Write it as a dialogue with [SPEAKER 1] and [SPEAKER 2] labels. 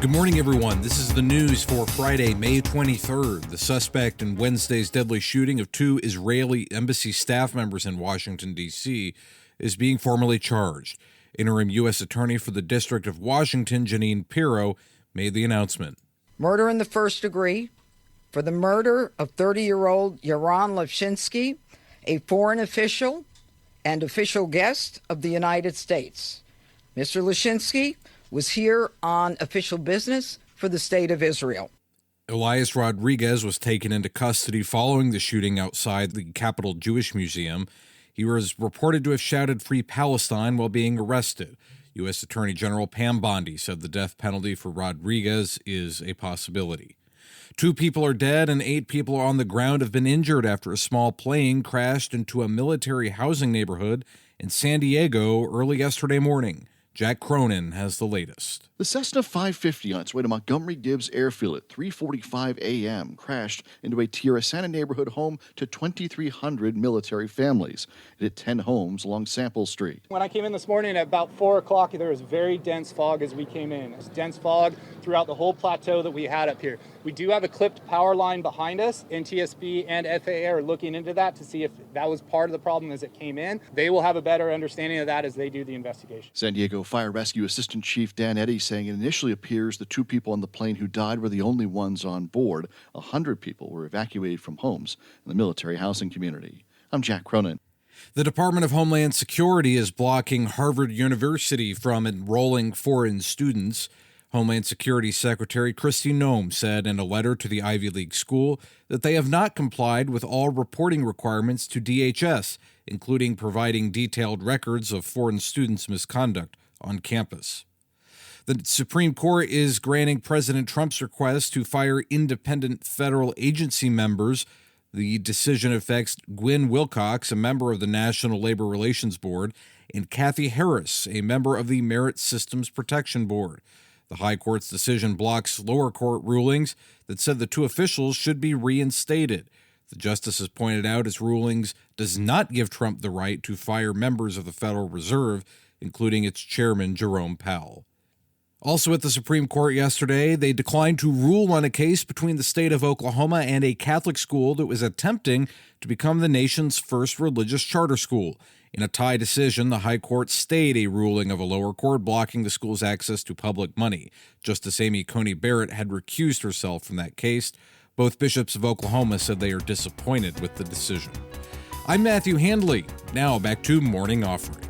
[SPEAKER 1] Good morning, everyone. This is the news for Friday, May 23rd. The suspect in Wednesday's deadly shooting of two Israeli embassy staff members in Washington, D.C., is being formally charged. Interim U.S. Attorney for the District of Washington, Jeanine Pirro, made the announcement.
[SPEAKER 2] Murder in the first degree for the murder of 30-year-old Yaron Levshinsky, a foreign official and official guest of the United States. Mr. Levshinsky was here on official business for the State of Israel.
[SPEAKER 1] Elias Rodriguez was taken into custody following the shooting outside the Capitol Jewish Museum. He was reported to have shouted "Free Palestine" while being arrested. U.S. Attorney General Pam Bondi said the death penalty for Rodriguez is a possibility. 2 people are dead and 8 people on the ground have been injured after a small plane crashed into a military housing neighborhood in San Diego early yesterday morning. Jack Cronin has the latest.
[SPEAKER 3] The Cessna 550 on its way to Montgomery-Gibbs Airfield at 3:45 a.m. crashed into a Tierra Santa neighborhood home to 2,300 military families. It hit 10 homes along Sample Street.
[SPEAKER 4] When I came in this morning at about 4 o'clock, there was very dense fog as we came in. It was dense fog throughout the whole plateau that we had up here. We do have a clipped power line behind us. NTSB and FAA are looking into that to see if that was part of the problem as it came in. They will have a better understanding of that as they do the investigation.
[SPEAKER 3] San Diego Fire Rescue Assistant Chief Dan Eddy saying it initially appears the 2 people on the plane who died were the only ones on board. 100 people were evacuated from homes in the military housing community. I'm Jack Cronin.
[SPEAKER 1] The Department of Homeland Security is blocking Havard Univeristy from enrolling foreign students. Homeland Security Secretary Kristi Noem said in a letter to the Ivy League school that they have not complied with all reporting requirements to DHS, including providing detailed records of foreign students' misconduct on campus. The Supreme Court is granting President Trump's request to fire independent federal agency members. The decision affects Gwen Wilcox, a member of the National Labor Relations Board, and Kathy Harris, a member of the Merit Systems Protection Board. The High Court's decision blocks lower court rulings that said the 2 officials should be reinstated. The justices pointed out its rulings does not give Trump the right to fire members of the Federal Reserve, including its chairman, Jerome Powell. Also at the Supreme Court yesterday, they declined to rule on a case between the state of Oklahoma and a Catholic school that was attempting to become the nation's first religious charter school. In a tie decision, the High Court stayed a ruling of a lower court blocking the school's access to public money. Justice Amy Coney Barrett had recused herself from that case. Both bishops of Oklahoma said they are disappointed with the decision. I'm Matthew Handley. Now back to Morning Offering.